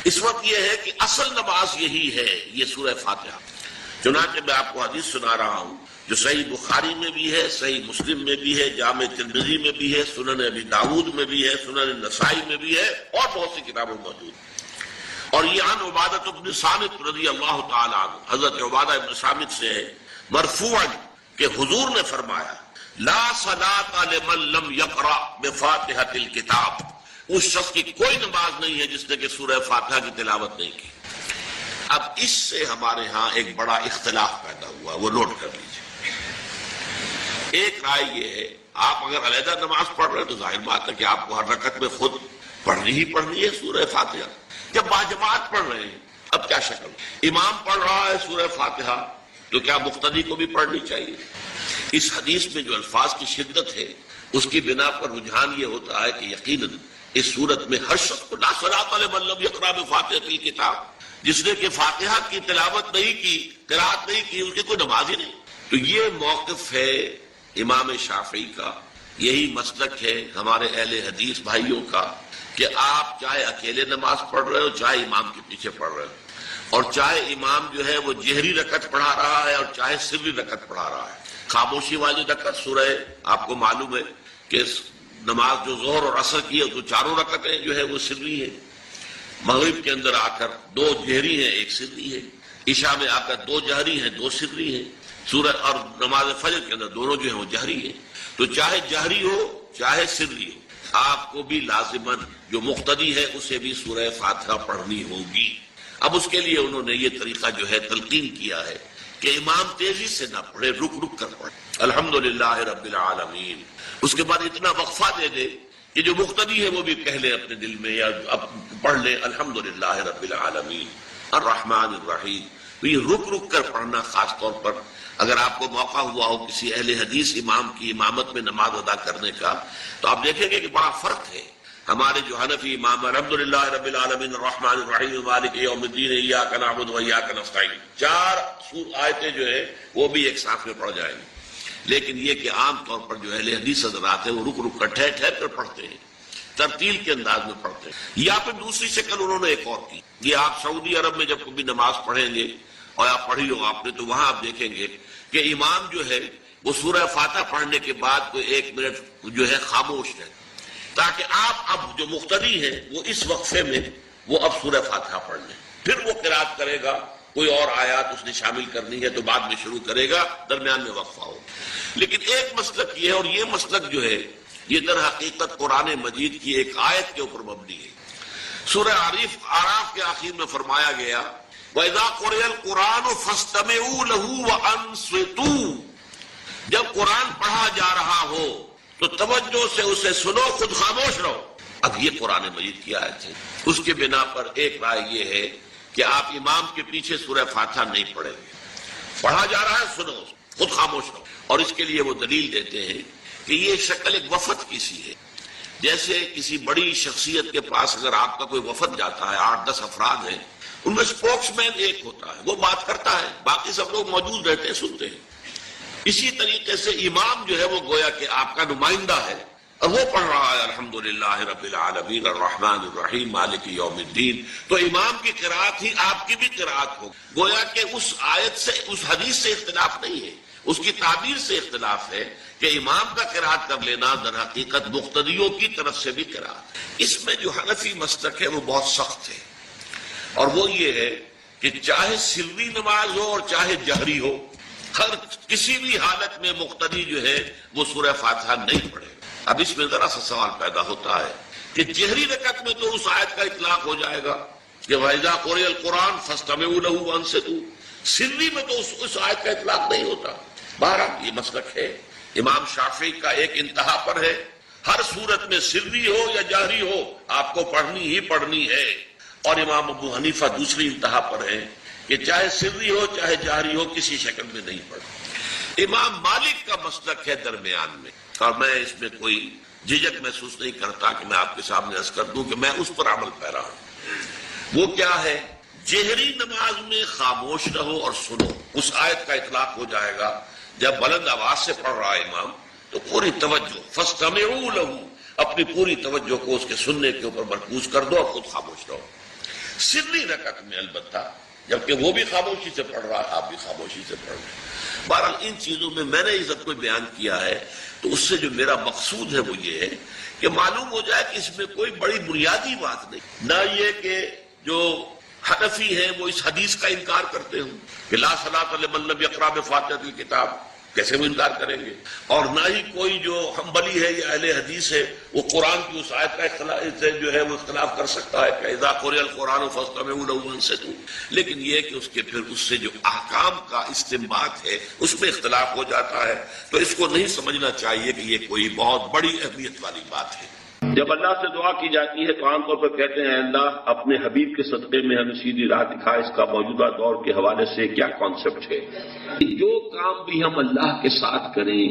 اس وقت یہ ہے کہ اصل نماز یہی ہے، یہ سورہ فاتحہ۔ چنانچہ میں آپ کو حدیث سنا رہا ہوں جو صحیح بخاری میں بھی ہے، صحیح مسلم میں بھی ہے، جامع ترمذی میں بھی ہے، سنن ابی داؤد میں بھی ہے، سنن نسائی میں بھی ہے، اور بہت سی کتابوں موجود ہے۔ اور یہ عن عبادہ بن صامت رضی اللہ تعالی عنہ، حضرت عبادہ بن صامت سے ہے مرفوعا کہ حضور نے فرمایا لا صلاۃ لمن لم یقرأ بفاتحۃ الکتاب، اس شخص کی کوئی نماز نہیں ہے جس نے کہ سورہ فاتحہ کی تلاوت نہیں کی۔ اب اس سے ہمارے ہاں ایک بڑا اختلاف پیدا ہوا، وہ نوٹ کر لیجیے۔ ایک رائے یہ ہے آپ اگر علیحدہ نماز پڑھ رہے ہیں تو ظاہر بات ہے کہ آپ کو ہر رکعت میں خود پڑھنی ہی پڑھنی ہے سورہ فاتحہ۔ جب باجماعت پڑھ رہے ہیں اب کیا شکل، امام پڑھ رہا ہے سورہ فاتحہ تو کیا مقتدی کو بھی پڑھنی چاہیے؟ اس حدیث میں جو الفاظ کی شدت ہے اس کی بنا پر رجحان یہ ہوتا ہے کہ یقیناً اس صورت میں ہر شخص کو لا صلاۃ لمن لم یقرأ بفاتحۃ الکتاب، جس نے کہ فاتحہ کی تلاوت نہیں کی، قرات نہیں کی، اس کی کوئی نماز ہی نہیں۔ تو یہ موقف ہے امام شافعی کا، یہی مسلک ہے ہمارے اہل حدیث بھائیوں کا کہ آپ چاہے اکیلے نماز پڑھ رہے ہو، چاہے امام کے پیچھے پڑھ رہے ہو، اور چاہے امام جو ہے وہ جہری رکعت پڑھا رہا ہے اور چاہے سری رکعت پڑھا رہا ہے۔ خاموشی والی رکعت سورہ آپ کو معلوم ہے کہ نماز جو ظہر اور عصر کی ہے تو چاروں رکعتیں جو ہے وہ سری ہے، مغرب کے اندر آ کر دو جہری ہیں ایک سری ہے، عشاء میں آ کر دو جہری ہیں دو سری ہیں، سورج اور نماز فجر کے اندر دونوں جو ہیں وہ جہری ہیں۔ تو چاہے جہری ہو چاہے سری ہو آپ کو بھی لازماً جو مقتدی ہے اسے بھی سورہ فاتحہ پڑھنی ہوگی۔ اب اس کے لیے انہوں نے یہ طریقہ جو ہے تلقین کیا ہے کہ امام تیزی سے نہ پڑھے، رک رک کر پڑھے الحمدللہ رب العالمین، اس کے بعد اتنا وقفہ دے دے کہ جو مقتدی ہے وہ بھی کہہ لے اپنے دل میں یا پڑھ لے الحمدللہ رب العالمین الرحمن الرحیم۔ تو یہ رک رک کر پڑھنا، خاص طور پر اگر آپ کو موقع ہوا ہو کسی اہل حدیث امام کی امامت میں نماز ادا کرنے کا تو آپ دیکھیں گے کہ بڑا فرق ہے۔ ہمارے جو حنفی امام الحمدللہ رب العالمین الرحمن الرحیم مالک یوم الدین ایاک نعبد و ایاک نستعین، 4 آیتیں جو ہے وہ بھی ایک ساتھ میں پڑھ جائیں گی، لیکن یہ کہ عام طور پر جو اہل حدیث حضرات ہیں وہ رک رک کر ٹھہر ٹھہر کر پڑھتے ہیں، ترتیل کے انداز میں پڑھتے ہیں۔ یا پھر دوسری شکل انہوں نے ایک اور کی، یہ آپ سعودی عرب میں جب کبھی نماز پڑھیں گے اور آپ پڑھی ہو آپ نے تو وہاں آپ دیکھیں گے کہ امام جو ہے وہ سورہ فاتحہ پڑھنے کے بعد کوئی 1 منٹ جو ہے خاموش ہے، تاکہ آپ اب جو مقتدی ہیں وہ اس وقفے میں وہ اب سورہ فاتحہ پڑھ لیں، پھر وہ قرات کرے گا، کوئی اور آیات اس نے شامل کرنی ہے تو بعد میں شروع کرے گا، درمیان میں وقفہ ہو۔ لیکن ایک مسلک یہ ہے، اور یہ مسلک جو ہے یہ در حقیقت قرآن مجید کی ایک آیت کے اوپر مبنی ہے۔ سورہ اعراف کے آخر میں فرمایا گیا وَإِذَا قُرِئَ الْقُرْآنُ فَاسْتَمِعُوا لَهُ وَأَنصِتُوا، جب قرآن پڑھا جا رہا ہو تو توجہ سے اسے سنو، خود خاموش رہو۔ اب یہ قرآن مجید کی آیت ہے، اس کے بنا پر ایک رائے یہ ہے کہ آپ امام کے پیچھے سورہ فاتحہ نہیں پڑھیں گے، پڑھا جا رہا ہے سنو، خود خاموش رہو۔ اور اس کے لیے وہ دلیل دیتے ہیں کہ یہ شکل ایک وفد کی سی ہے، جیسے کسی بڑی شخصیت کے پاس اگر آپ کا کوئی وفد جاتا ہے، 8-10 افراد ہیں، ان میں سپوکس مین ایک ہوتا ہے، وہ بات کرتا ہے، باقی سب لوگ موجود رہتے ہیں، سنتے ہیں۔ اسی طریقے سے امام جو ہے وہ گویا کہ آپ کا نمائندہ ہے اور وہ پڑھ رہا ہے الحمدللہ رب العالمین الرحمن الرحیم مالک یوم الدین، تو امام کی قرات ہی آپ کی بھی قرات ہو، گویا کہ اس آیت سے اس حدیث سے اختلاف نہیں ہے، اس کی تعبیر سے اختلاف ہے کہ امام کا قرات کر لینا در حقیقت مقتدیوں کی طرف سے بھی قرات۔ اس میں جو حنفی مسلک ہے وہ بہت سخت ہے، اور وہ یہ ہے کہ چاہے سری نماز ہو اور چاہے جہری ہو، ہر کسی بھی حالت میں مقتدی جو ہے وہ سورہ فاتحہ نہیں پڑھے۔ اب اس میں ذرا سا سوال پیدا ہوتا ہے کہ جہری رکعت میں تو اس آیت کا اطلاق ہو جائے گا کہ وَإِذَا قُرِئَ الْقُرْآنُ فَاسْتَمِعُوا لَهُ وَأَنصِتُوا، سری میں تو اس آیت کا اطلاق نہیں ہوتا۔ بہرحال یہ مسلک ہے امام شافعی کا، ایک انتہا پر ہے، ہر صورت میں سری ہو یا جہری ہو آپ کو پڑھنی ہی پڑھنی ہے، اور امام ابو حنیفہ دوسری انتہا پر ہے کہ چاہے سری ہو چاہے جہری ہو کسی شکل میں نہیں پڑھنا۔ امام مالک کا مسلک ہے درمیان میں، اور میں اس میں کوئی جھجک محسوس نہیں کرتا کہ میں آپ کے سامنے عرض کر دوں کہ میں اس پر عمل پیرا ہوں۔ وہ کیا ہے؟ جہری نماز میں خاموش رہو اور سنو، اس آیت کا اطلاق ہو جائے گا جب بلند آواز سے پڑھ رہا ہے امام تو پوری توجہ فَاسْتَمِعُوا لَهُ، اپنی پوری توجہ کو اس کے سننے کے اوپر مرکوز کر دو اور خود خاموش رہو۔ سرلی رکعت میں البتہ، جبکہ وہ بھی خاموشی سے پڑھ رہا ہے، آپ بھی خاموشی سے پڑھ رہے ہیں۔ بہرحال ان چیزوں میں میں نے یہ سب کچھ بیان کیا ہے، تو اس سے جو میرا مقصود ہے وہ یہ ہے کہ معلوم ہو جائے کہ اس میں کوئی بڑی بنیادی بات نہیں، نہ یہ کہ جو حنفی ہیں وہ اس حدیث کا انکار کرتے ہوں کہ لا صلاۃ لمن لم یقرأ بفاتحۃ الکتاب، کیسے وہ انکار کریں گے؟ اور نہ ہی کوئی جو حنبلی ہے یا اہل حدیث ہے وہ قرآن کی اس آیت کا اختلاف سے جو ہے وہ اختلاف کر سکتا ہے کہ اذا قرئ القرآن فاستمعوا له وانصتوا، لیکن یہ کہ اس کے پھر اس سے جو احکام کا استنباط ہے اس میں اختلاف ہو جاتا ہے، تو اس کو نہیں سمجھنا چاہیے کہ یہ کوئی بہت بڑی اہمیت والی بات ہے۔ جب اللہ سے دعا کی جاتی ہے تو عام طور پر کہتے ہیں اللہ اپنے حبیب کے صدقے میں ہمیں سیدھی راہ دکھا، اس کا موجودہ دور کے حوالے سے کیا کانسیپٹ ہے؟ جو کام بھی ہم اللہ کے ساتھ کریں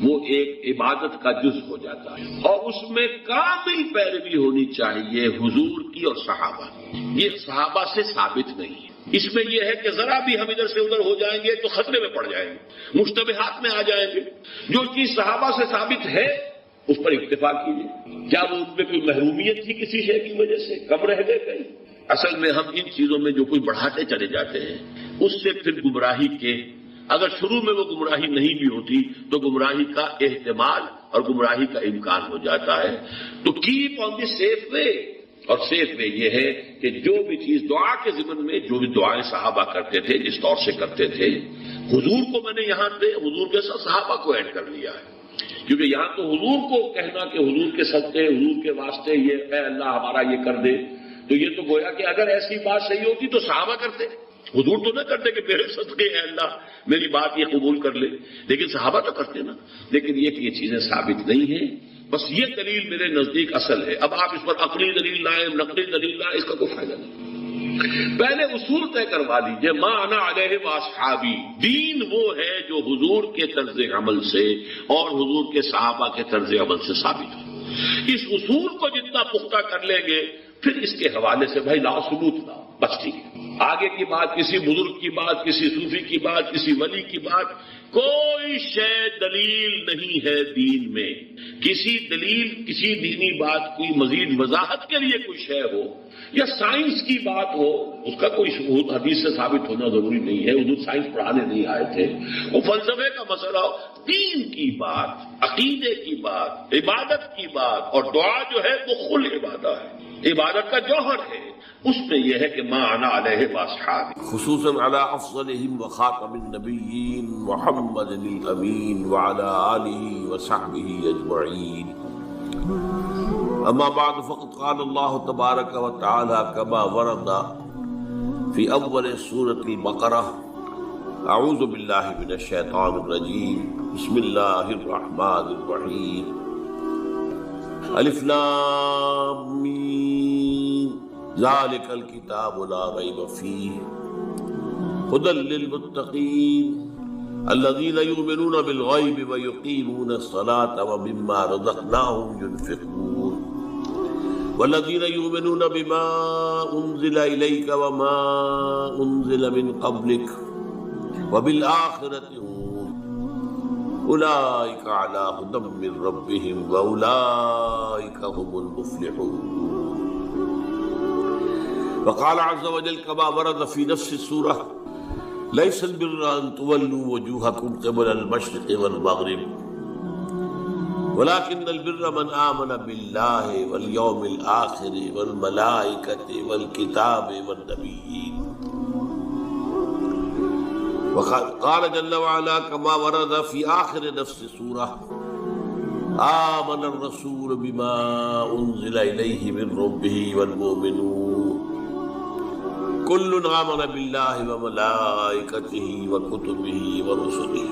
وہ ایک عبادت کا جز ہو جاتا ہے، اور اس میں کامل پیروی ہونی چاہیے حضور کی اور صحابہ کی۔ یہ صحابہ سے ثابت نہیں ہے، اس میں یہ ہے کہ ذرا بھی ہم ادھر سے ادھر ہو جائیں گے تو خطرے میں پڑ جائیں گے، مشتبہات میں آ جائیں گے۔ جو چیز صحابہ سے ثابت ہے اس پر اکتفا کیجیے۔ کیا وہ ان پہ کوئی محرومیت تھی کسی شے کی وجہ سے، کم رہ گئے کہیں؟ اصل میں ہم ان چیزوں میں جو کوئی بڑھاتے چلے جاتے ہیں اس سے پھر گمراہی کے، اگر شروع میں وہ گمراہی نہیں بھی ہوتی تو گمراہی کا احتمال اور گمراہی کا امکان ہو جاتا ہے۔ تو کیپ آن دی سیف وے، اور سیف وے یہ ہے کہ جو بھی چیز دعا کے ضمن میں جو بھی دعائیں صحابہ کرتے تھے جس طور سے کرتے تھے، حضور کو میں نے یہاں پہ حضور کے ساتھ صحابہ کو ایڈ کر لیا ہے، کیونکہ یہاں تو حضور کو کہنا کہ حضور کے صدقے، حضور کے واسطے یہ اے اللہ ہمارا یہ کر دے، تو یہ تو گویا کہ اگر ایسی بات صحیح ہوتی تو صحابہ کرتے، حضور تو نہ کرتے کہ میرے صدقے اے اللہ میری بات یہ قبول کر لے، لیکن صحابہ تو کرتے نا۔ لیکن یہ چیزیں ثابت نہیں ہیں، بس یہ دلیل میرے نزدیک اصل ہے۔ اب آپ اس پر عقلی دلیل لائیں، نقلی دلیل لائیں، اس کا کوئی فائدہ نہیں۔ پہلے اصول طے کروا لیجیے، ما انا علیہ واصحابی، دین وہ ہے جو حضور کے طرز عمل سے اور حضور کے صحابہ کے طرز عمل سے ثابت ہو۔ اس اصول کو جتنا پختہ کر لیں گے پھر اس کے حوالے سے بھائی لا ثبوت لا، بس ٹھیک ہے۔ آگے کی بات، کسی بزرگ کی بات، کسی صوفی کی بات، کسی ولی کی بات، کوئی شے دلیل نہیں ہے دین میں۔ کسی دلیل، کسی دینی بات کی مزید وضاحت کے لیے کوئی شے ہو یا سائنس کی بات ہو، اس کا کوئی ثبوت حدیث سے ثابت ہونا ضروری نہیں ہے۔ حضور سائنس پڑھانے نہیں آئے تھے، وہ فلسفے کا مسئلہ ہو، دین کی بات، عقیدے کی بات، عبادت کی بات، اور دعا جو ہے وہ خل عبادت ہے، عبادت کا جوہر ہے، اس میں یہ ہے کہ ما انا علیہ واصحابی، خصوصاً علی افضلہم وخاتم النبیین محمد الامین وعلی آلہ وصحبہ اجمعین۔ اما بعد فقد قال اللہ تبارک وتعالی كما ورد فی اول سورة البقرہ، اعوذ باللہ من الشیطان الرجیم، بسم اللہ الرحمن الرحیم، الف لام میم، ذالک الکتاب لا ریب فیہ ھدی للمتقین الذین یؤمنون بالغیب ویقیمون الصلاة ومما رزقناہم ينفقون والذین یؤمنون بما انزل الیک وما انزل من قبلک وبالآخرۃ هم اولئک علی ھدی من ربہم واولئک هم المفلحون۔ وقال عز وجل كما ورد في نفس السورة ليس البر أن تولوا وجوهكم قبل المشرق والمغرب ولكن البر من آمن بالله واليوم الآخر والملائكة والكتاب والنبيين۔ وقال جل وعلا كما ورد في آخر نفس السورة آمن الرسول بما أنزل إليه من ربه والمؤمنون كل آمن بالله وملائكته وكتبه ورسله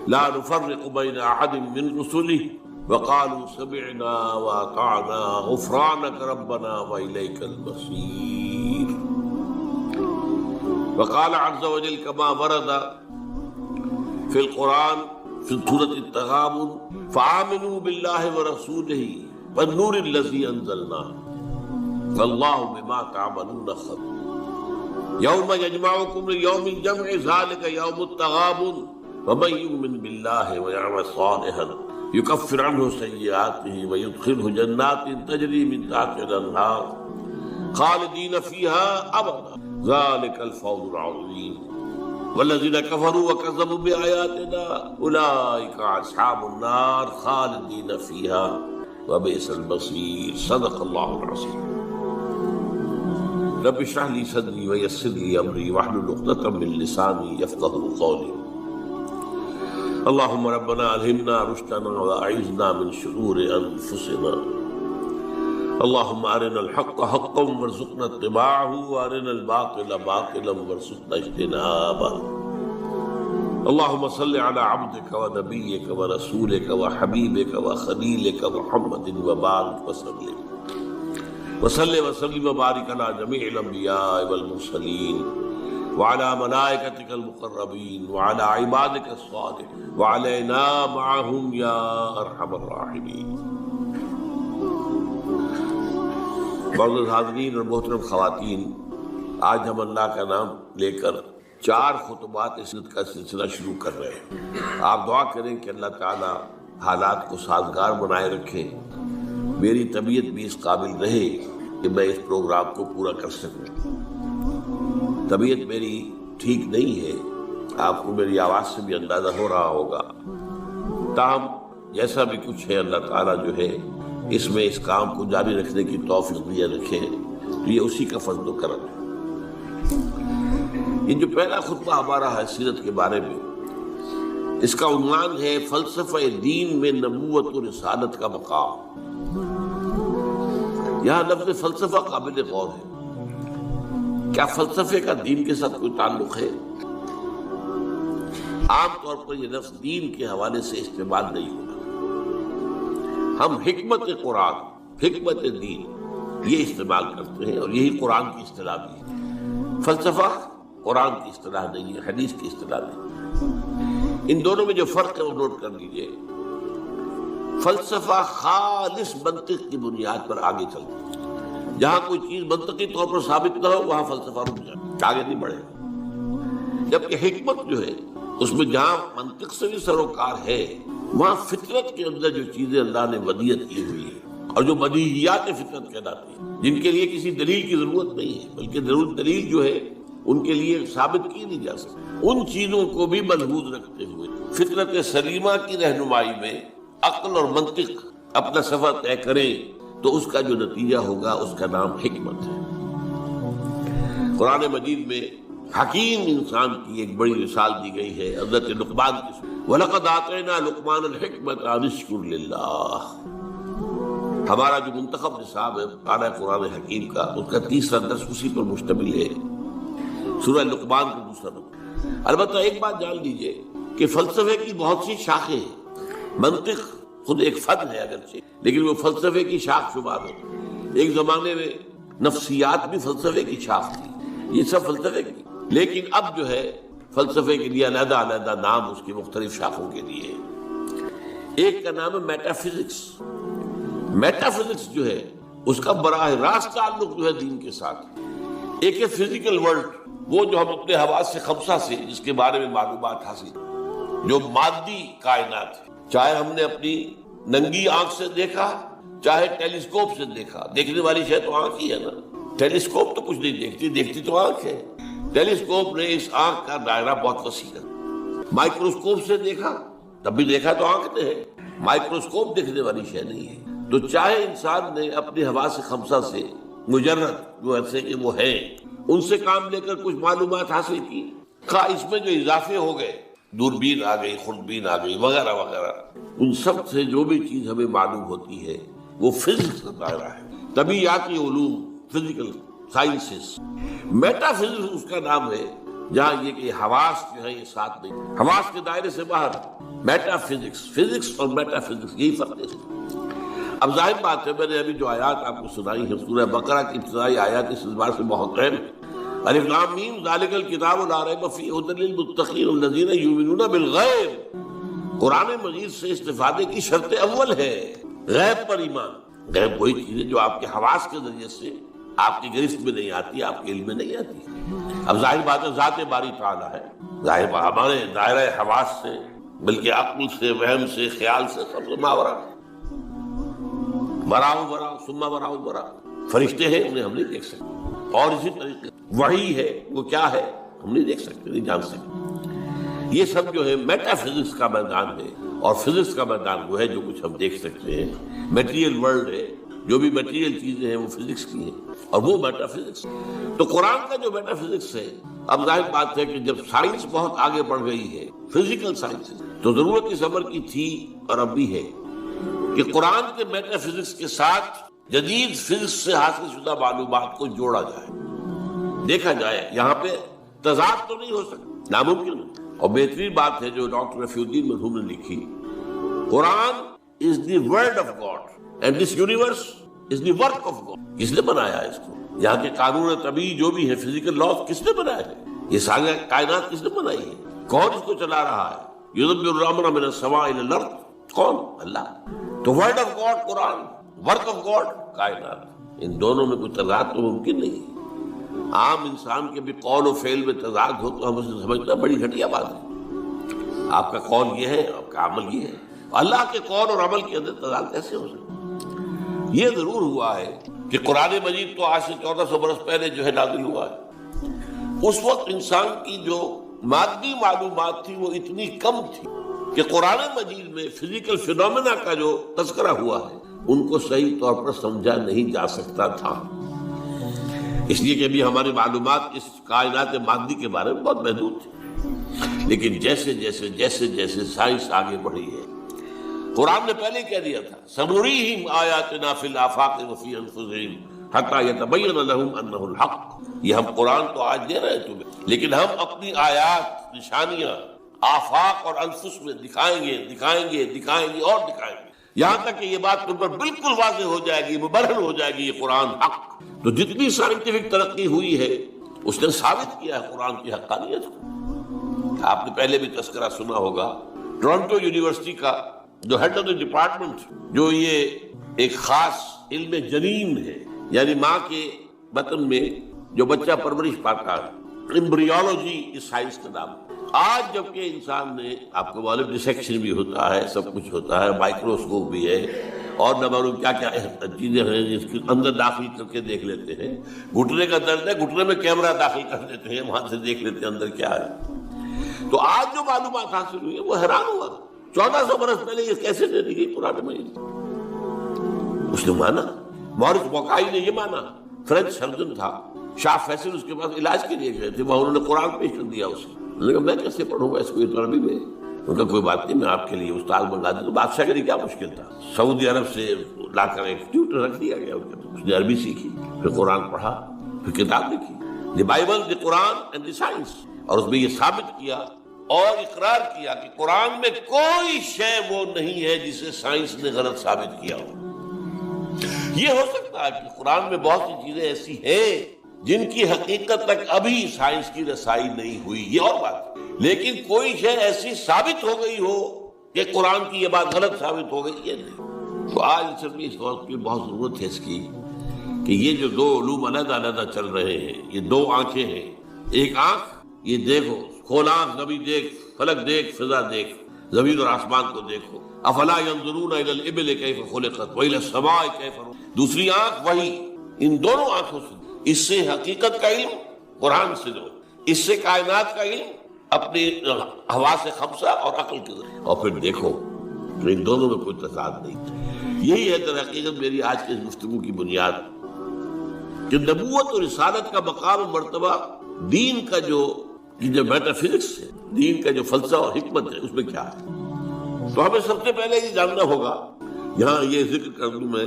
لا نفرق بين أحد من رسله وقالوا سمعنا وأطعنا غفرانك ربنا وإليك المصير۔ وقال عز وجل كما ورد في القرآن في سورة التغابن فآمنوا بالله ورسوله والنور الذي أنزلنا والله بما تعملون خبير۔ يوم يجمعكم ليوم الجمع ذلك يوم التغابن ومن يؤمن بالله ويعمل صالحا يكفر عنه سيئاته ويدخله جنات تجري من تحتها الأنهار خالدین فیہا ابدا ذالک الفوز العظیم والذین کفروا وکذبوا بآیاتنا اولئک اصحاب النار خالدین فیہا وبئس المصیر۔ صدق اللہ العظیم۔ رب اشرح لي صدري ويسر لي امري واحلل عقدة من لساني يفقهوا قولي۔ اللهم ربنا الهمنا رشدنا واعذنا من شرور انفسنا، اللهم ارنا الحق حقا وارزقنا اتباعه وارنا الباطل باطلا وارزقنا اجتنابه۔ اللهم صل على عبدك ونبيك ورسولك وحبيبك وخليلك محمد وبارك وسلم وسلم وبارك على جميع الانبياء والمرسلين وعلى ملائكتك المقربين وعلى عبادك الصالحين وعلينا معهم يا ارحم الراحمين۔ معزز حاضرین اور محترم خواتین، آج ہم اللہ کا نام لے کر 4 خطبات عصمت کا سلسلہ شروع کر رہے ہیں۔ آپ دعا کریں کہ اللہ تعالی حالات کو سازگار بنائے رکھے، میری طبیعت بھی اس قابل رہے کہ میں اس پروگرام کو پورا کر سکوں۔ طبیعت میری ٹھیک نہیں ہے، آپ کو میری آواز سے بھی اندازہ ہو رہا ہوگا، تاہم جیسا بھی کچھ ہے اللہ تعالیٰ جو ہے اس میں اس کام کو جاری رکھنے کی توفیق دیے رکھے، یہ اسی کا فضل و کرم ہے۔ یہ جو پہلا خطبہ ہمارا ہے سیرت کے بارے میں، اس کا عنوان ہے فلسفہ دین میں نبوت و رسالت کا مقام۔ یہاں لفظ فلسفہ قابل غور ہے۔ کیا فلسفے کا دین کے ساتھ کوئی تعلق ہے؟ عام طور پر یہ لفظ دین کے حوالے سے استعمال نہیں ہوتا۔ ہم حکمت قرآن، حکمت دین یہ استعمال کرتے ہیں، اور یہی قرآن کی اصطلاح بھی ہے۔ فلسفہ قرآن کی اصطلاح نہیں ہے، حدیث کی اصطلاح نہیں۔ ان دونوں میں جو فرق ہے وہ نوٹ کر لیجئے۔ فلسفہ خالص منطق کی بنیاد پر آگے چلتا ہے، جہاں کوئی چیز منطقی طور پر ثابت نہ ہو وہاں فلسفہ رک جائے، آگے نہیں بڑھے گا۔ جبکہ حکمت جو ہے اس میں جہاں منطق سے بھی سروکار ہے، وہاں فطرت کے اندر جو چیزیں اللہ نے ودیت کی ہوئی ہے، اور جو بدیہیات فطرت کہلاتی ہیں، جن کے لیے کسی دلیل کی ضرورت نہیں ہے، بلکہ دلیل جو ہے ان کے لیے ثابت کی نہیں جا سکتی، ان چیزوں کو بھی ملحوظ رکھتے ہوئے فطرت سلیمہ کی رہنمائی میں عقل اور منطق اپنا سفر طے کرے تو اس کا جو نتیجہ ہوگا اس کا نام حکمت ہے۔ قرآن مجید میں حکیم انسان کی ایک بڑی مثال دی گئی ہے حضرت لقمان کی۔ وَلَقَدْ آتَيْنَا لُقْمَانَ الْحِكْمَةَ أَنِ اشْكُرْ لِلَّهِ۔ ہمارا جو منتخب نصاب ہے اعلیٰ قرآن حکیم کا، اس کا 3 درس اسی پر مشتمل ہے، سورہ لقمان کا 2 رکوع۔ البتہ ایک بات جان لیجئے کہ فلسفے کی بہت سی شاخیں ہیں۔ منطق خود ایک فن ہے اگرچہ، لیکن وہ فلسفے کی شاخ شمار ہے۔ ایک زمانے میں نفسیات بھی فلسفے کی شاخ تھی، یہ سب فلسفے کی، لیکن اب جو ہے فلسفے کے لیے علیحدہ علیحدہ نام اس کی مختلف شاخوں کے لیے۔ ایک کا نام ہے میٹا فزکس۔ میٹا فزکس جو ہے اس کا براہ راست تعلق جو ہے دین کے ساتھ۔ ایک ہے فزیکل ورلڈ، وہ جو ہم اپنے حواس خمسہ سے جس کے بارے میں معلومات حاصل، جو مادی کائنات ہے، چاہے ہم نے اپنی ننگی آنکھ سے دیکھا، چاہے ٹیلیسکوپ سے دیکھا۔ دیکھنے والی شے تو آنکھ ہی ہے نا، ٹیلیسکوپ تو کچھ نہیں دیکھتی، دیکھتی تو آنکھ ہے۔ ٹیلیسکوپ نے اس آنکھ کا دائرہ بہت وسیع کر، مائکروسکوپ سے دیکھا تب بھی دیکھا تو آنکھ نے ہے، مائکروسکوپ دیکھنے والی شے نہیں ہے۔ تو چاہے انسان نے اپنے حواس خمسہ سے مجرد جو ایسے کہ وہ ہے ان سے کام لے کر کچھ معلومات حاصل کی، خواہ اس میں جو اضافے ہو گئے، دوربین آ گئی، خوردبین آ گئی وغیرہ وغیرہ، ان سب سے جو بھی چیز ہمیں معلوم ہوتی ہے وہ فزکس کا دائرہ ہے، طبیعیاتی علوم، فزیکل سائنسز۔ میٹا فزکس اس کا نام ہے جہاں یہ کہ حواس جو ہے یہ ساتھ نہیں، حواس کے دائرے سے باہر میٹا فزکس۔ فزکس اور میٹا فزکس یہی فرق ہے۔ اب ظاہر بات ہے، میں نے ابھی جو آیات آپ کو سنائی ہے سورہ بقرہ کی ابتدائی آیات اس اعتبار سے بہت اہم ہے۔ الف لام میم ذالک الکتاب لا ریب فیہ ھدی للمتقین الذین یؤمنون بالغیب۔ قرآن مجید سے استفادے کی شرط اول ہے غیب پر ایمان۔ غیب وہی چیز ہے جو آپ کے حواس کے ذریعے سے آپ کی گرفت میں نہیں آتی، آپ کے علم میں نہیں آتی۔ اب ظاہر بات ہے ذات باری تعالیٰ ہے، ظاہر بات ہمارے دائرہ حواس سے بلکہ عقل سے، وہم سے، خیال سے سب سے ماورا، براؤ براؤ ثم براؤ براؤ۔ فرشتے ہیں انہیں ہم نہیں دیکھ سکتے، اور اسی طریقے وحی ہے وہ کیا ہے ہم نہیں دیکھ سکتے، نہیں جان سکتے۔ یہ سب جو ہے میٹا فزکس کا میدان ہے، اور فزکس کا میدان وہ ہے جو کچھ ہم دیکھ سکتے ہیں، میٹیریل ورلڈ ہے، جو بھی میٹیریل چیزیں ہیں وہ فزکس کی ہیں، اور وہ میٹا فزکس۔ تو قرآن کا جو میٹا فزکس ہے، اب ظاہر بات ہے کہ جب سائنس بہت آگے بڑھ گئی ہے، فزیکل سائنس، تو ضرورت اس امر کی تھی اور اب بھی ہے کہ قرآن کے میٹا فزکس کے ساتھ جدید فزکس سے حاصل شدہ معلومات کو جوڑا جائے، دیکھا جائے۔ یہاں پہ تضاد تو نہیں ہو سکتا، ناممکن ہے۔ اور بہترین بات ہے جو ڈاکٹر رفیع الدین مرحوم نے لکھی، Quran is the word of God and this universe is the work of God. کس نے بنایا ہے اس کو؟ یہاں کے قانون طبیعی جو بھی ہے، فزیکل لاز، کس نے بنایا ہے؟ یہ ساری کائنات کس نے بنائی ہے؟ کون اس کو چلا رہا ہے؟ یدبر الامر من السماء الى الارض، کون؟ اللہ۔ تو word of God Quran, work of God کائنات، ان دونوں میں کوئی تضاد تو ممکن نہیں ہے۔ عام انسان کے بھی قول و فعل میں تضاد ہو تو ہم اسے سمجھنا بڑی گھٹیا بات ہے۔ آپ کا قول یہ ہے، آپ کا عمل یہ ہے، اللہ کے قول اور عمل کے اندر تضاد کیسے ہو سکتا؟ یہ ضرور ہوا ہے کہ قرآن مجید تو آج سے 1400 برس پہلے جو ہے نازل ہوا ہے، اس وقت انسان کی جو مادی معلومات تھی وہ اتنی کم تھی کہ قرآن مجید میں فزیکل فینومینا کا جو تذکرہ ہوا ہے ان کو صحیح طور پر سمجھا نہیں جا سکتا تھا، اس لیے کہ ابھی ہماری معلومات اس کائنات مادی کے بارے میں بہت محدود تھی۔ لیکن جیسے جیسے جیسے جیسے سائنس آگے بڑھی ہے، قرآن نے پہلے کہہ دیا تھا سنریہم آیاتنا فی الآفاق وفی انفسہم حتی یتبین لہم انہ الحق۔ یہ ہم قرآن تو آج دے رہے ہیں تمہیں، لیکن ہم اپنی آیات، نشانیاں آفاق اور انفس میں دکھائیں گے دکھائیں گے دکھائیں گے اور دکھائیں گے، یہاں تک کہ یہ بات تم پر بالکل واضح ہو جائے گی، مبرہن ہو جائے گی، یہ قرآن حق۔ تو جتنی سائنٹیفک ترقی ہوئی ہے اس نے ثابت کیا ہے قرآن کی حقانیت کو۔ آپ نے پہلے بھی تذکرہ سنا ہوگا ٹورنٹو یونیورسٹی کا جو ہیڈ آف دی ڈپارٹمنٹ، جو یہ ایک خاص علم جنین ہے، یعنی ماں کے بطن میں جو بچہ پرورش پاتا ہے، ایمبریولوجی اس سائنس کا نام۔ آج جبکہ انسان نے، آپ کو معلوم ڈسیکشن بھی ہوتا ہے، سب کچھ ہوتا ہے، مائکروسکوپ بھی ہے، اور نہ معلوم کیا کیا چیزیں ہیں جس کے اندر داخل کر کے دیکھ لیتے ہیں۔ گھٹنے کا درد ہے، گھٹنے میں کیمرہ داخل کر دیتے ہیں، وہاں سے دیکھ لیتے ہیں اندر کیا ہے۔ تو آج جو معلومات حاصل ہوئی ہے وہ حیران ہوا، 1400 برس پہلے یہ کیسے دے دی گئی قرآن مجید؟ اس نے مانا، مورس بوکائی نے یہ مانا، فرینچ سرجن تھا، شاہ فیصل اس کے پاس علاج کے لیے گئے تھے، وہاں انہوں نے قرآن پیش کر دیا اسے، انہوں نے کہا میں کیسے پڑھوں گا اس کو یہ عربی میں؟ ان کا کوئی بات نہیں، میں آپ کے لیے استاد منگا دوں۔ تو بادشاہ کے لیے کیا مشکل تھا، سعودی عرب سے لا کر ایک ٹیوٹر رکھ دیا گیا، اس نے عربی سیکھی، پھر قرآن پڑھا، پھر کتاب لکھی، the Bible, the Quran and the science, اور اس میں یہ ثابت کیا اور اقرار کیا کہ قرآن میں کوئی شے وہ نہیں ہے جسے سائنس نے غلط ثابت کیا ہو۔ یہ ہو سکتا ہے کہ قرآن میں بہت سی چیزیں ایسی ہیں جن کی حقیقت تک ابھی سائنس کی رسائی نہیں ہوئی، یہ اور بات ہے، لیکن کوئی شے ایسی ثابت ہو گئی ہو کہ قرآن کی یہ بات غلط ثابت ہو گئی، یہ نہیں۔ تو آج اس وقت کی بہت ضرورت ہے اس کی کہ یہ جو دو علوم علیحدہ علیحدہ چل رہے ہیں، یہ دو آنکھیں ہیں، ایک آنکھ یہ دیکھو، کھول آنکھ، نبی دیکھ، فلک دیکھ، فضا دیکھ، زمین اور آسمان کو دیکھو، افلا ينظرون الى الابل كيف خلقت والى السماء كيف رفعت۔ دوسری آنکھ وہی، ان دونوں آنکھوں سے اس سے حقیقت کا علم قرآن سے دو، اس سے کائنات کا علم اپنی حواس خمسہ اور عقل کے ذریعے، اور پھر دیکھو کہ ان دونوں میں کوئی تضاد نہیں۔ یہی ہے در حقیقت میری آج کی اس گفتگو کی بنیاد، کہ نبوت اور رسالت کا مقام و مرتبہ دین کا جو میٹا فزکس ہے، دین کا جو فلسفہ اور حکمت ہے، اس میں کیا ہے۔ تو ہمیں سب سے پہلے یہ جاننا ہوگا، یہاں یہ ذکر کر دوں میں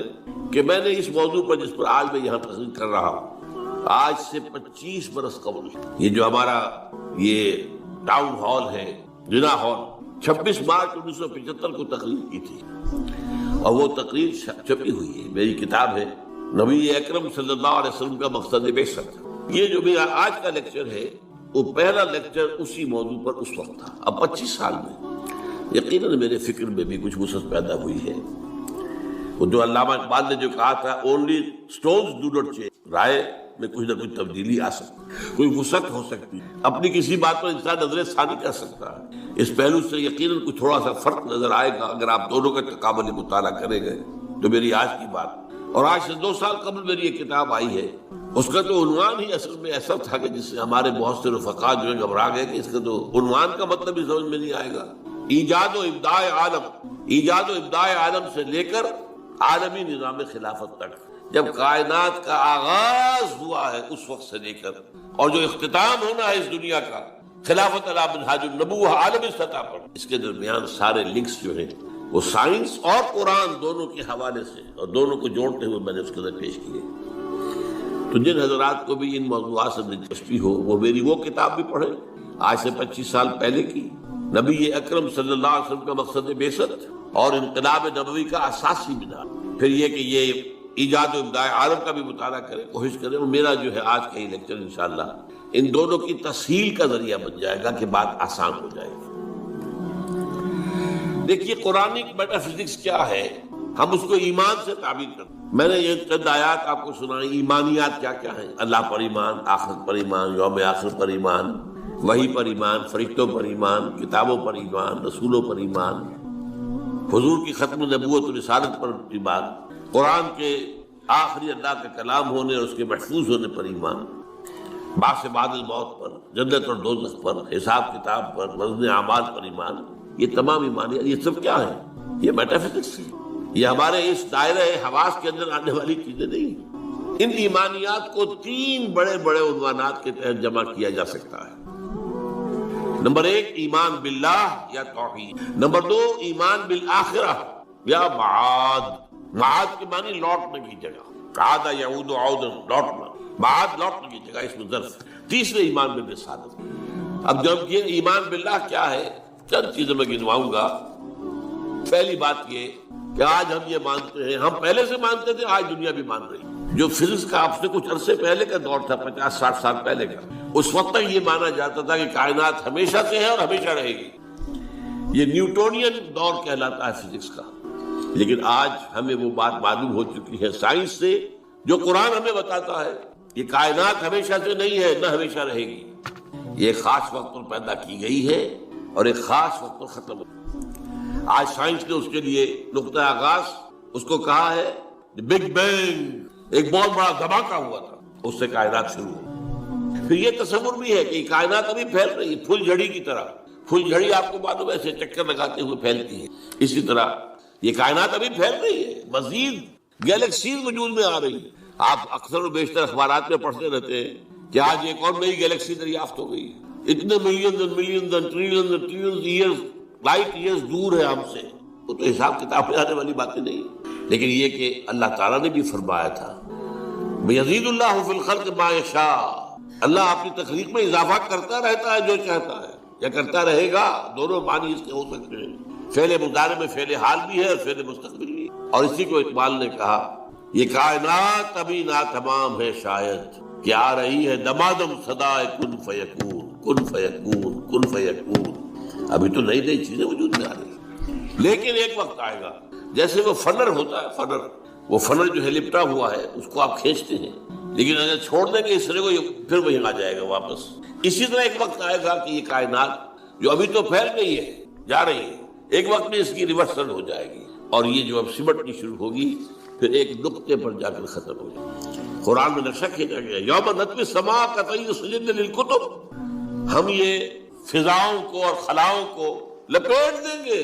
کہ میں نے اس موضوع پر جس پر آج میں یہاں تقریر کر رہا ہوں، آج سے 25 برس قبل یہ جو ہمارا یہ ٹاؤن ہال ہے، جنا ہال، 26 مارچ 1975 کو تقریر کی تھی، اور وہ تقریر چھپی ہوئی ہے، میری کتاب ہے نبی اکرم صلی اللہ علیہ وسلم کا مقصد بعثت۔ یہ جو میرا آج کا لیکچر ہے وہ پہلا لیکچر اسی موضوع پر اس وقت تھا۔ اب 25 سال میں یقیناً میرے فکر میں بھی کچھ وسعت پیدا ہوئی ہے۔ وہ جو علامہ اقبال نے جو کہا تھا only stones do not change، رائے میں کچھ نہ کچھ تبدیلی آ سکتی، کوئی وسعت ہو سکتی، اپنی کسی بات پر انسان نظر ثانی کر سکتا ہے۔ اس پہلو سے یقیناً کچھ تھوڑا سا فرق نظر آئے گا اگر آپ دونوں کا تقابلی مطالعہ کریں گے۔ تو میری آج کی بات اور آج سے 2 سال قبل میری یہ کتاب آئی ہے، اس کا تو عنوان ہی اصل میں ایسا تھا کہ جس سے ہمارے بہت سے رفقا جو ہیں گھبرا گئے کہ اس کا تو عنوان کا مطلب ہی سمجھ میں نہیں آئے گا۔ ایجاد و ابداع عالم، ایجاد و ابداع عالم سے لے کر عالمی نظام خلافت تک، جب کائنات کا آغاز ہوا ہے اس وقت سے لے کر اور جو اختتام ہونا ہے اس دنیا کا خلافت علی منہاج النبوہ عالمی سطح پر، اس کے درمیان سارے لنکس جو ہیں وہ سائنس اور قرآن دونوں کے حوالے سے اور دونوں کو جوڑتے ہوئے میں نے اس کے اندر پیش کیے۔ تو جن حضرات کو بھی ان موضوعات سے دلچسپی ہو وہ میری وہ کتاب بھی پڑھیں آج سے 25 سال پہلے کی، نبی اکرم صلی اللہ علیہ وسلم کا مقصد بعثت اور انقلاب نبوی کا اساسی بنا۔ پھر یہ کہ یہ ایجاد و ابداع عالم کا بھی مطالعہ کریں، کوشش کریں، اور میرا جو ہے آج کا یہ لیکچر انشاءاللہ ان دونوں کی تسہیل کا ذریعہ بن جائے گا کہ بات آسان ہو جائے گی۔ دیکھیے قرآنک میٹا فزکس کیا ہے، ہم اس کو ایمان سے تعبیر کرتے ہیں۔ میں نے یہ چند آیات آپ کو سنائی، ایمانیات کیا کیا ہیں؟ اللہ پر ایمان، آخرت پر ایمان، یوم آخر پر ایمان، وحی پر ایمان، فرشتوں پر ایمان، کتابوں پر ایمان، رسولوں پر ایمان، حضور کی ختم نبوت و رسالت پر ایمان، قرآن کے آخری اللہ کا کلام ہونے اور اس کے محفوظ ہونے پر ایمان، بعث بعد الموت پر، جنت اور دوزخ پر، حساب کتاب پر، وزن اعمال پر ایمان۔ یہ تمام ایمانیات، یہ سب کیا ہے؟ یہ میٹا فزکس ہے، یہ ہمارے اس دائرہ حواس کے اندر آنے والی چیزیں نہیں۔ ان ایمانیات کو 3 بڑے بڑے عنوانات کے تحت جمع کیا جا سکتا ہے۔ نمبر 1 ایمان باللہ یا توحید، نمبر 2 ایمان بالآخرہ یا معاد، معاد کے معنی لوٹنے کی جگہ، عاد یعود عودا، لوٹنا، معاد لوٹنے کی جگہ، اس میں ظرف۔ تیسرے ایمان بالرسالت۔ اب جب یہ ایمان باللہ کیا ہے، چند چیزیں میں گنواؤں گا۔ پہلی بات یہ کہ آج ہم یہ مانتے ہیں، ہم پہلے سے مانتے تھے، آج دنیا بھی مان رہی۔ جو فزکس کا آپ سے کچھ عرصے پہلے کا دور تھا، 50-60 سال پہلے کا، اس وقت تک یہ مانا جاتا تھا کہ کائنات ہمیشہ سے ہے اور ہمیشہ رہے گی۔ یہ نیوٹونین دور کہلاتا ہے فزکس کا۔ لیکن آج ہمیں وہ بات معلوم ہو چکی ہے سائنس سے، جو قرآن ہمیں بتاتا ہے یہ کائنات ہمیشہ سے نہیں ہے، نہ ہمیشہ رہے گی۔ یہ خاص وقت پر پیدا کی گئی ہے اور ایک خاص وقت پر ختم ہو۔ آج سائنس نے اس کے لیے نقطہ آغاز اس کو کہا ہے بگ بینگ، ایک بہت بڑا دھماکہ ہوا تھا، اس سے کائنات شروع ہوئی۔ پھر یہ تصور بھی ہے کہ کائنات ابھی پھیل رہی ہے، پھول جھڑی کی طرح۔ پھول جھڑی آپ کو معلوم ہے ایسے چکر لگاتے ہوئے پھیلتی ہے، اسی طرح یہ کائنات ابھی پھیل رہی ہے، مزید گیلیکسیز وجود میں آ رہی ہے۔ آپ اکثر و بیشتر اخبارات میں پڑھتے رہتے ہیں کہ آج ایک اور نئی گیلیکسی دریافت ہو گئی، اتنے millions and millions and trillions and trillions years, light years دور ہے ہم سے۔ وہ تو حساب کتاب میں آنے والی باتیں نہیں، لیکن یہ کہ اللہ تعالیٰ نے بھی فرمایا تھا یزید اللہ فی الخلق ما یشاء، اللہ اپنی تخلیق میں اضافہ کرتا رہتا ہے جو چاہتا ہے، یا کرتا رہے گا۔ دونوں معنی اس کے ہو سکتے ہیں، فعل مضارع میں فعل حال بھی ہے اور فعل مستقبل بھی ہے۔ اور اسی کو اقبال نے کہا یہ کائنات ابھی ناتمام ہے شاید، کہ آ رہی ہے دمادم صدائے کن فیکون، کن فیکون، کن فیکون۔ ابھی تو نئی نئی چیزیں وجود میں آ رہی ہیں، لیکن ایک وقت آئے گا جیسے وہ فنر ہوتا ہے، فنر، وہ فنر جو ہے لپٹا ہوا ہے، اس کو آپ کھینچتے ہیں، لیکن اگر چھوڑ دیں گے اس طرح کو پھر وہیں آ جائے گا واپس۔ اسی طرح ایک وقت آئے گا کہ یہ کائنات جو ابھی تو پھیل رہی ہے، جا رہی ہے، ایک وقت میں اس کی ریورسل ہو جائے گی، اور یہ جو اب سمٹنی شروع ہوگی پھر ایک نقطے پر جا کر ختم ہو جائے گی۔ قرآن میں نقشہ کھینچا گیا یوم نطوی السماء کطی سجل للکتب، ہم یہ فضاؤں کو اور خلاؤں کو لپیٹ دیں گے،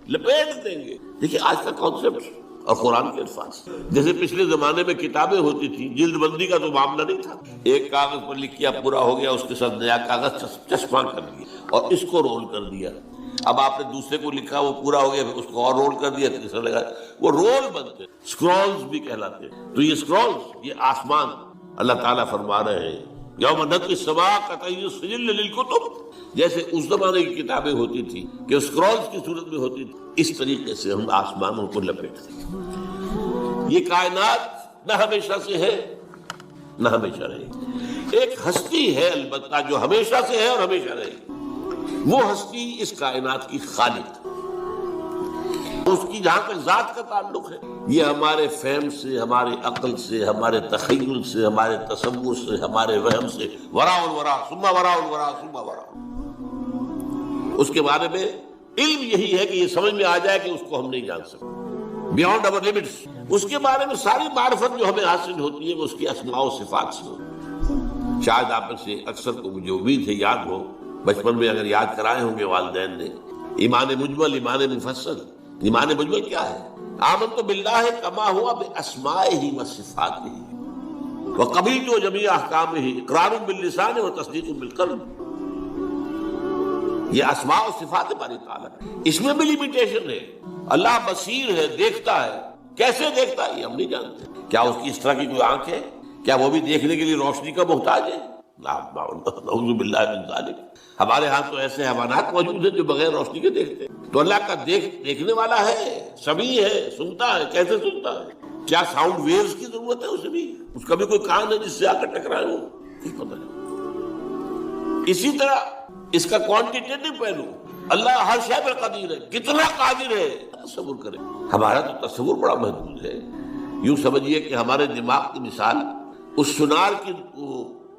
لپیٹ دیں گے۔ دیکھیے آج کا کانسیپٹ اور قرآن کے الفاظ، جیسے پچھلے زمانے میں کتابیں ہوتی تھی، جلد بندی کا تو معاملہ نہیں تھا، ایک کاغذ پر لکھ کیا پورا ہو گیا، اس کے ساتھ نیا کاغذ چسپاں کر دیا اور اس کو رول کر دیا۔ اب آپ نے دوسرے کو لکھا، وہ پورا ہو گیا، پھر اس کو اور رول کر دیا، تیسرا لگا، وہ رول بنتے ہیں، سکرولز بھی کہلاتے ہیں۔ تو یہ سکرولز، یہ آسمان، اللہ تعالیٰ فرما رہے ہیں یوم نطوی السماء کطی سجل للکتب، جیسے اس زمانے کی کتابیں ہوتی تھی کہ سکرولز کی صورت میں ہوتی تھی، اس طریقے سے ہم آسمانوں کو لپیٹتے ہیں۔ یہ کائنات نہ ہمیشہ سے ہے نہ ہمیشہ رہے گی، ایک ہستی ہے البتہ جو ہمیشہ سے ہے اور ہمیشہ رہے گی، وہ ہستی اس کائنات کی خالق، اس کی جہاں تک ذات کا تعلق ہے یہ ہمارے فہم سے، ہمارے عقل سے، ہمارے تخیل سے، ہمارے تصور سے، ہمارے وہم سے وراء الورا ثم وراء الورا ثم وراء، اس کے بارے میں علم یہی ہے کہ یہ سمجھ میں آ جائے کہ اس کو ہم نہیں جان سکتے۔ بیانڈ اور لمٹس. اس کے بارے میں ساری معرفت جو ہمیں حاصل ہوتی ہے وہ اس کی اسماء و صفات سے ہوتی. شاید آپ میں سے اکثر کو مجھے امید ہے یاد ہو، بچپن میں اگر یاد کرائے ہوں گے والدین نے، ایمان مجمل، ایمان مفصل. ایمان مجمل کیا ہے؟ آمنت باللہ کما ہوا باسمائہ و صفاتہ وقبلت جمیع احکامہ اقرار باللسان و تصدیق بالقلب. یہ اسماء و صفات باری تعالیٰ. اس میں بھی لمیٹیشن ہے. اللہ بصیر ہے، دیکھتا ہے. کیسے دیکھتا ہے یہ ہم نہیں جانتے. کیا اس کی اس طرح کی کوئی آنکھ ہے؟ کیا وہ بھی دیکھنے کے لیے روشنی کا محتاج ہے؟ نعوذ باللہ من ذالک. ہمارے ہاں تو ایسے حیوانات موجود ہیں جو بغیر روشنی کے دیکھتے ہیں. تو اللہ کا دیکھنے والا ہے، سمیع ہے، سنتا ہے. کیسے سنتا ہے؟ کیا ساؤنڈ ویوز کی ضرورت ہے اسے بھی؟ اس کا بھی کوئی کان ہے جس سے آ کر ٹکرائے ہو؟ نہیں پتہ نہیں. اسی طرح اس کا کوانٹیٹیو پہلو، اللہ ہر شے پر قدیر ہے. کتنا قادر ہے تصور کریں. ہمارا تو تصور بڑا محدود ہے. یوں سمجھیے کہ ہمارے دماغ کی مثال اس سنار کی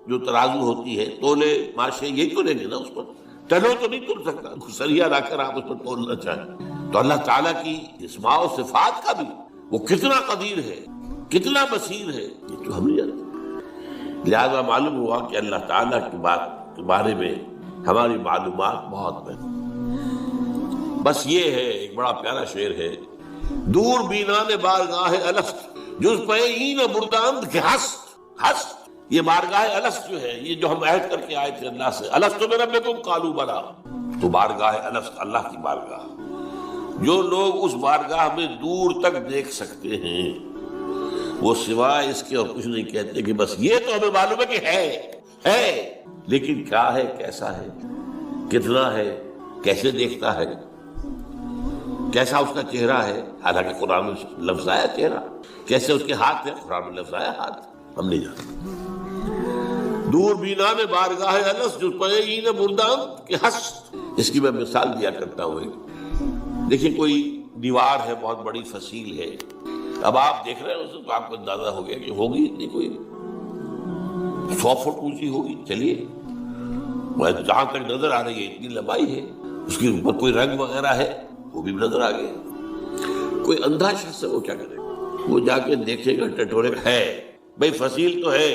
جو ترازو ہوتی ہے، تولے ماشے یہی تو لیں گے نا. اس پر ٹنوں تو نہیں تل سکتا. سریا لا کر آپ اس پر تولنا چاہیں. تو اللہ تعالیٰ کی اسماء و صفات کا بھی وہ کتنا قدیر ہے، کتنا بصیر ہے، یہ تو ہم نہیں جانتے. لہذا معلوم ہوا کہ اللہ تعالیٰ کی بات کے بارے میں ہماری معلومات بہت محدود. بس یہ ہے، ایک بڑا پیارا شعر ہے، دور بینان بارگاہ الست جز پئین برداند کے ہست. یہ بارگاہ الست جو ہے، یہ جو ہم عہد کر کے آئے تھے اللہ سے، الست بربکم قالوا بلی. تو بارگاہ الست اللہ کی بارگاہ، جو لوگ اس بارگاہ میں دور تک دیکھ سکتے ہیں وہ سوائے اس کے اور کچھ نہیں کہتے کہ بس یہ تو ہمیں معلوم ہے کہ ہے، لیکن کیا ہے، کیسا ہے، کتنا ہے، کیسے دیکھتا ہے، کیسا اس کا چہرہ ہے. حالانکہ قرآن میں لفظ آیا چہرہ. کیسے اس کے ہاتھ ہے، قرآن میں لفظ آیا ہاتھ. ہم نہیں جانتے. دور بینان بارگاہ الست جز پئین برداند کے ہست. اس کی میں مثال دیا کرتا ہوں. دیکھیں کوئی دیوار ہے، بہت بڑی فصیل ہے. اب آپ دیکھ رہے ہیں اسے تو آپ کو اندازہ ہو گیا کہ ہوگی اتنی کوئی 100 فٹ اونچی ہوگی. چلیے جہاں تک نظر آ رہی ہے اتنی لمبائی ہے. اس کے اوپر کوئی رنگ وغیرہ ہے وہ بھی نظر آ گیا. کوئی اندھا شخص ہے وہ کیا کرے گا؟ وہ جا کے دیکھے گا ٹٹورے ہے بھائی فصیل تو ہے،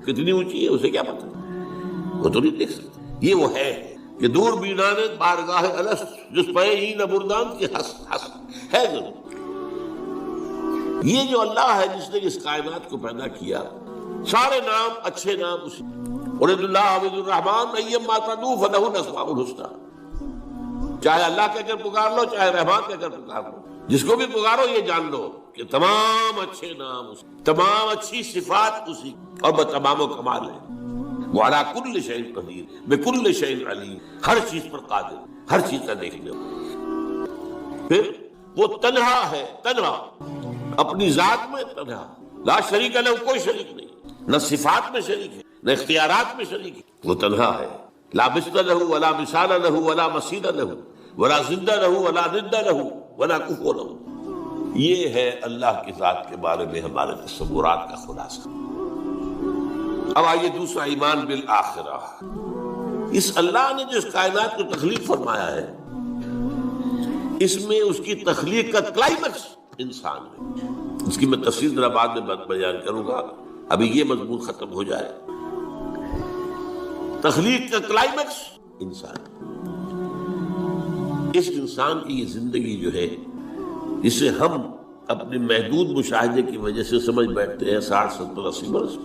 کتنی اونچی ہے اسے کیا پتا، وہ تو نہیں دیکھ سکتا. یہ وہ ہے کہ دور بینان بارگاہ الست جز پئین برداند کے ہست ہے ضرور. یہ جو اللہ ہے جس نے اس کائنات کو پیدا کیا، سارے نام اچھے نام اسی. ارید اللہ عبد الرحمن ایما تدعو فلہ الاسماء الحسنی. چاہے اللہ کہہ کر پکار لو، چاہے رحمان کہہ کر پکار لو، جس کو بھی پکارو یہ جان لو کہ تمام اچھے نام اسی، تمام اچھی صفات اسی، اور تمام و کمال ہے. وہ علی کل شیء قدیر بکل شیء علیم. ہر چیز پر قادر، ہر چیز کا دیکھنے. پھر وہ تنہا ہے، تنہا اپنی ذات میں تنہا، لا شریک لہ، کوئی شریک نہیں. نہ صفات میں شریک ہے، نہ اختیارات میں شریک ہے. وہ تنہا ہے. لا مثل لہ ولا مثال لہ ولا مثیل لہ ولا ضد لہ ولا ند لہ ولا کفو لہ. یہ ہے اللہ کی ذات کے بارے میں ہمارے تصورات کا خلاصہ. اب آئیے دوسرا، ایمان بالآخرہ. اس اللہ نے جو اس کائنات کو تخلیق فرمایا ہے، اس میں اس کی تخلیق کا کلائمیکس انسان ہے. اس کی میں تفصیل ذرا بعد میں بیان کروں گا، ابھی یہ مضمون ختم ہو جائے. تخلیق کا کلائمیکس انسان. اس انسان کی یہ زندگی جو ہے، اسے ہم اپنے محدود مشاہدے کی وجہ سے سمجھ بیٹھتے ہیں 60 70 80 برس.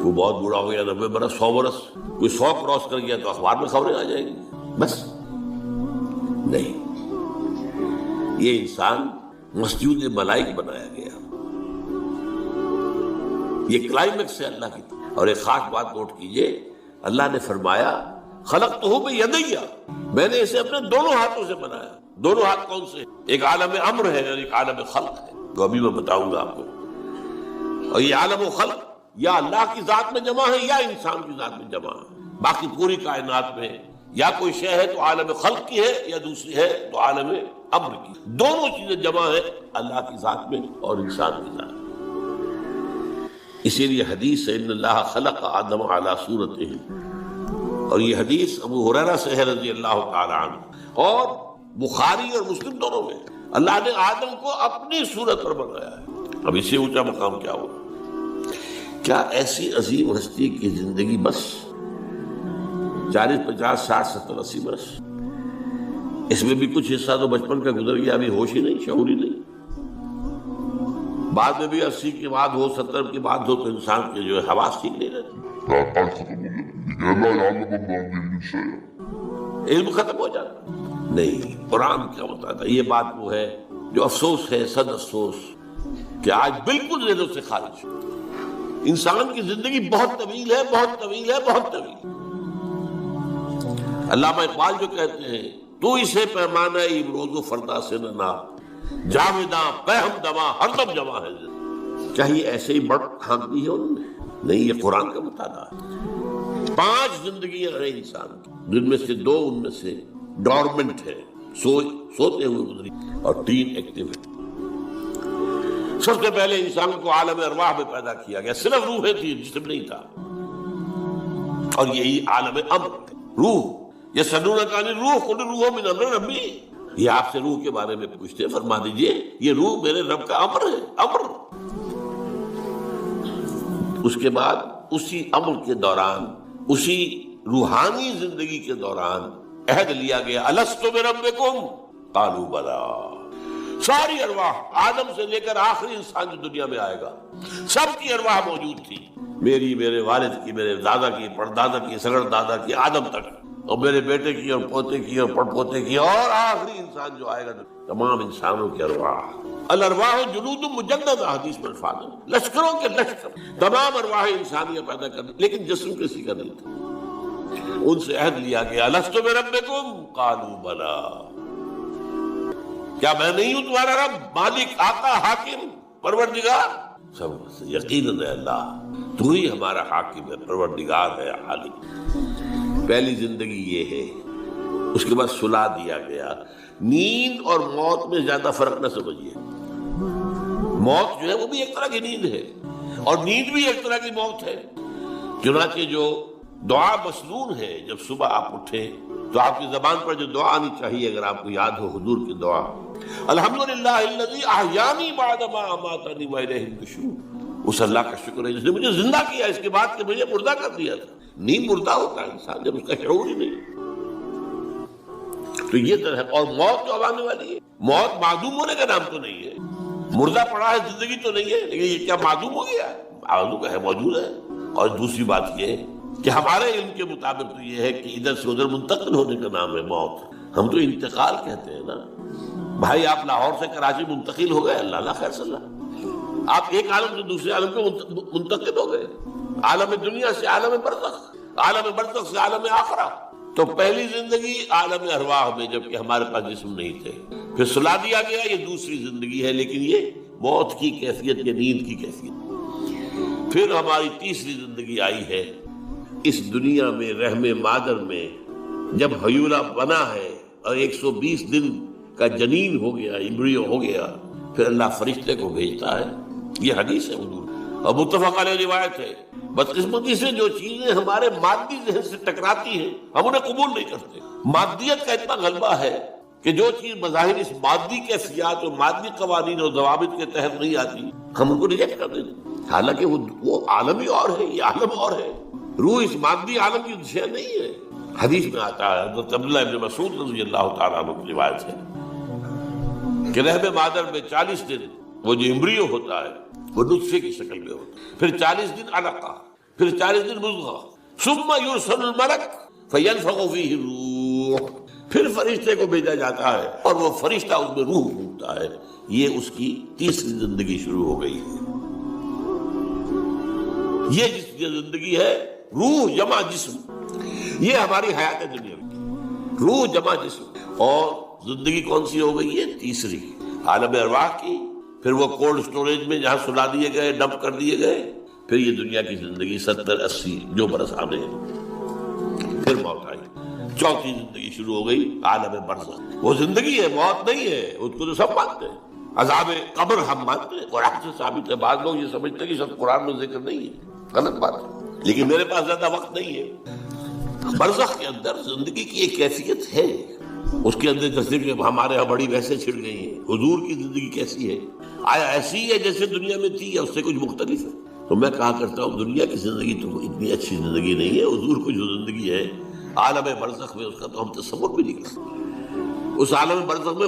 وہ بہت بوڑھا ہو گیا 90 برس 100 برس. کوئی 100 کراس کر گیا تو اخبار میں خبریں آ جائیں گی. بس نہیں، یہ انسان مسجود ملائک بنایا گیا. یہ کلائمیکس ہے اللہ کی. اور ایک خاص بات نوٹ کیجئے، اللہ نے فرمایا خلقتہ بیدی، میں نے اسے اپنے دونوں ہاتھوں سے بنایا. دونوں ہاتھ کون سے؟ ایک عالم امر ہے اور ایک عالم خلق ہے، وہ ابھی میں بتاؤں گا آپ کو. اور یہ عالم و خلق یا اللہ کی ذات میں جمع ہے یا انسان کی ذات میں جمع ہے. باقی پوری کائنات میں یا کوئی شے ہے تو عالم خلق کی ہے، یا دوسری ہے تو عالم امر کی. دونوں چیزیں جمع ہے اللہ کی ذات میں اور انسان کی ذات میں. اسی لیے حدیث ہے ان اللہ خلق آدم علی صورتہ، اور یہ حدیث ابو ہریرہ سے ہے رضی اللہ تعالی عنہ. اور بخاری اور مسلم دونوں میں اللہ نے آدم کو اپنی صورت پر بنایا ہے. اب اس سے اونچا مقام کیا ہو؟ کیا ایسی عظیم ہستی کی زندگی بس 40 50 60 70 80 برس؟ اس میں بھی کچھ حصہ تو بچپن کا گزر گیا، ابھی ہوش ہی نہیں، شعور ہی نہیں. بعد میں بھی 80 کے بعد ہو 70 کے بعد ہو تو انسان کے جو ہے حواس ٹھیک نہیں رہتے، علم ختم ہو جاتا. نہیں، قرآن کیا بتاتا ہے؟ یہ بات وہ ہے جو افسوس ہے، صد افسوس کہ آج بالکل ذہنوں سے خارج. انسان کی زندگی بہت طویل ہے، بہت طویل ہے، بہت طویل. علامہ اقبال جو کہتے ہیں تو اسے پیمانہ امروز و فردا سے نہ جاویداں پہم دما ہر دم جمع ہے. کیا یہ ایسے ہی بڑھ کھانکتی ہے انہوں نے؟ نہیں، یہ قرآن کا مطالعہ ہے. 5 زندگیاں ہیں انسان کی، جن میں سے 2 ان میں سے ڈورمنٹ ہے، سوتے ہوئے گزری، اور 3 ایکٹیو ہے. سب سے پہلے انسان کو عالم ارواح میں پیدا کیا گیا، صرف روحیں تھی، جسم نہیں تھا، اور یہی عالم امر روح. یسألونک عن الروح قل الروح من امر ربی. یہ آپ سے روح کے بارے میں پوچھتے ہیں، فرما دیجئے یہ روح میرے رب کا امر ہے، امر. اس کے بعد اسی امر کے دوران، اسی روحانی زندگی کے دوران عہد لیا گیا، الست بربکم قالوا بلی. ساری ارواح آدم سے لے کر آخری انسان جو دنیا میں آئے گا، سب کی ارواح موجود تھی. میری، میرے والد کی، میرے دادا کی، پردادا کی، سگڑ دادا کی، آدم تک، اور میرے بیٹے کی اور پوتے کی اور پڑ پوتے کی، اور آخری انسان جو آئے گا تمام انسانوں کی ارواح. الارواح جنود مجندہ، حدیث میں الفاظ ہے، لشکروں کے لشکر، تمام ارواح انسانیہ پیدا کرنے، لیکن جسم کسی کا نہیں تھا. ان سے عہد لیا گیا، الست بربکم قالوا بلی. کیا میں نہیں ہوں تمہارا رب، مالک، آقا، حاکم، پروردگار؟ سب یقیناً ہے اللہ، تو ہی ہمارا حاکم ہے، پروردگار ہے، خالق. پہلی زندگی یہ ہے. اس کے بعد سلا دیا گیا. نیند اور موت میں زیادہ فرق نہ سمجھیے. موت جو ہے وہ بھی ایک طرح کی نیند ہے، اور نیند بھی ایک طرح کی موت ہے. چنانچہ جو دعا مسنون ہے، جب صبح آپ اٹھیں تو آپ کی زبان پر جو دعا آنی چاہیے، اگر آپ کو یاد ہو حضور کی دعا، الحمدللہ الذی احیانی بعد ما اماتنی والیہ النشور. اس اللہ کا شکر ہے جس نے مجھے زندہ کیا اس کے بعد کہ مجھے مردہ کر دیا تھا. نیند مردہ ہوتا ہے انسان جب اس کا شعور ہی نہیں. تو یہ طرح ہے. اور موت جو اب آنے والی ہے، موت معدوم ہونے کا نام تو نہیں ہے. مردہ پڑا ہے، زندگی تو نہیں ہے، لیکن یہ کیا معدوم ہو گیا؟ معدوم ہے، موجود ہے. اور دوسری بات یہ ہے کہ ہمارے علم کے مطابق تو یہ ہے کہ ادھر سے ادھر منتقل ہونے کا نام ہے موت. ہم تو انتقال کہتے ہیں نا. بھائی آپ لاہور سے کراچی منتقل ہو گئے، اللہ خیر صلی اللہ، آپ ایک عالم سے دوسرے عالم کو منتقل ہو گئے. عالم دنیا سے عالم برزخ، عالم برزخ سے عالم آخرہ. تو پہلی زندگی عالم ارواح میں، جبکہ ہمارے پاس جسم نہیں تھے. پھر سلا دیا گیا، یہ دوسری زندگی ہے، لیکن یہ موت کی کیفیت، یہ نیند کی کیفیت. پھر ہماری تیسری زندگی آئی ہے اس دنیا میں، رحم مادر میں، جب حیولہ بنا ہے اور 120 دن کا جنین ہو گیا، ایمبریو ہو گیا، پھر اللہ فرشتے کو بھیجتا ہے. یہ حدیث ہے حضور اور متفق علیہ روایت ہے. بدقسمتی سے جو چیزیں ہمارے مادی ذہن سے ٹکراتی ہیں ہم انہیں قبول نہیں کرتے. مادیت کا اتنا غلبہ ہے کہ جو چیز بظاہر اس مادی کیفیات اور مادی قوانین اور ضوابط کے تحت نہیں آتی ہم ان کو ریجیکٹ کر دیتے. حالانکہ وہ عالم ہی اور ہے، یہ عالم اور ہے. روح اس مادی عالم کی شے نہیں ہے. حدیث میں آتا ہے، حضرت عبداللہ ابن مسعود رضی اللہ تعالیٰ عنہ کی روایت ہے کہ رحم مادر میں 40 دن وہ جو ایمبریو ہوتا ہے وہ نطفے کی شکل میں ہوتا ہے، پھر 40 دن علقہ، پھر 40 دن مضغہ، ثم یرسل الملک فینفخ فیہ الروح، پھر فرشتے کو بھیجا جاتا ہے اور وہ فرشتہ اس میں روح پھونکتا ہے. یہ اس کی تیسری زندگی شروع ہو گئی ہے. یہ جس کی زندگی ہے روح جمع جسم، یہ ہماری حیات دنیا کی روح جمع جسم. اور زندگی کون سی ہو گئی ہے؟ تیسری، عالم ارواح کی. پھر وہ کولڈ سٹوریج میں جہاں سلا دیے گئے، ڈمپ کر دیے گئے. پھر یہ دنیا کی زندگی 70-80 جو برس آنے، پھر موت آئی. چوتھی زندگی شروع ہو گئی، عالم برزخ. وہ زندگی ہے، موت نہیں ہے. اس کو تو سب مانتے ہیں. عذاب قبر ہم مانتے ہیں، قرآن سے ثابت ہے. بعض لوگ یہ سمجھتے ہیں کہ شاید قرآن میں ذکر نہیں ہے، غلط بات ہے. لیکن میرے پاس زیادہ وقت نہیں ہے. برزخ کے اندر زندگی کی ایک کیفیت ہے اس کے اندر جیسے کہ ہمارے یہاں بڑی ویسے چھڑ گئی ہیں. حضور کی زندگی کیسی ہے؟ آیا ایسی ہے جیسے دنیا میں تھی یا اس سے کچھ مختلف ہے؟ تو میں کہا کرتا ہوں دنیا کی زندگی تو اتنی اچھی زندگی نہیں ہے. حضور کو جو زندگی ہے عالم برزخ میں، اس کا تو ہم تصور بھی نہیں کرتے. اس عالم برزخ میں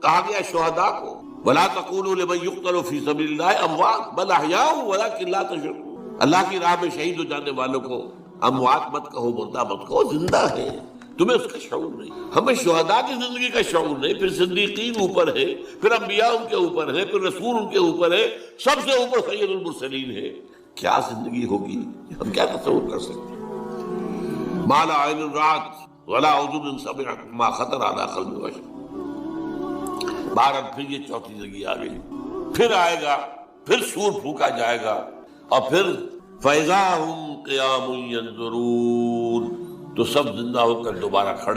کہا گیا شہداء کو وَلَا تَقُولُوا لِمَن يُقْتَلُ فِي سَبِيلِ اللَّهِ أَمْوَاتٌ بَلْ أَحْيَاءٌ وَلَٰكِن لَا تَشْعُرُونَ. اللہ کی راہ میں شہید ہو جانے والوں کو اموات مت کہو، مردہ مت کہو، زندہ ہے. تمہیں اس کا شعور نہیں. ہمیں شہداء کی زندگی کا شعور نہیں. پھر صدیقین اوپر ہے، پھر انبیاء ان کے اوپر ہے، پھر رسول ان کے اوپر ہے، سب سے اوپر سید المرسلین ہے. کیا زندگی ہوگی ہم کیا تصور کر سکتے ہیں؟ مَا لَا عَيْنٌ رَأَتْ وَلَا أُذُنٌ سَمِعَتْ مَا خَطَرَ عَلَىٰ قَلْبِ بَشَرٍ. بہرحال پھر یہ چوتھی زندگی آ گئی. پھر آئے گا، پھر سور پھونکا جائے گا، اور پھر فَإِذَا هُمْ قِيَامٌ يَنظُرُونَ، تو سب زندہ ہو کر دوبارہ کھڑے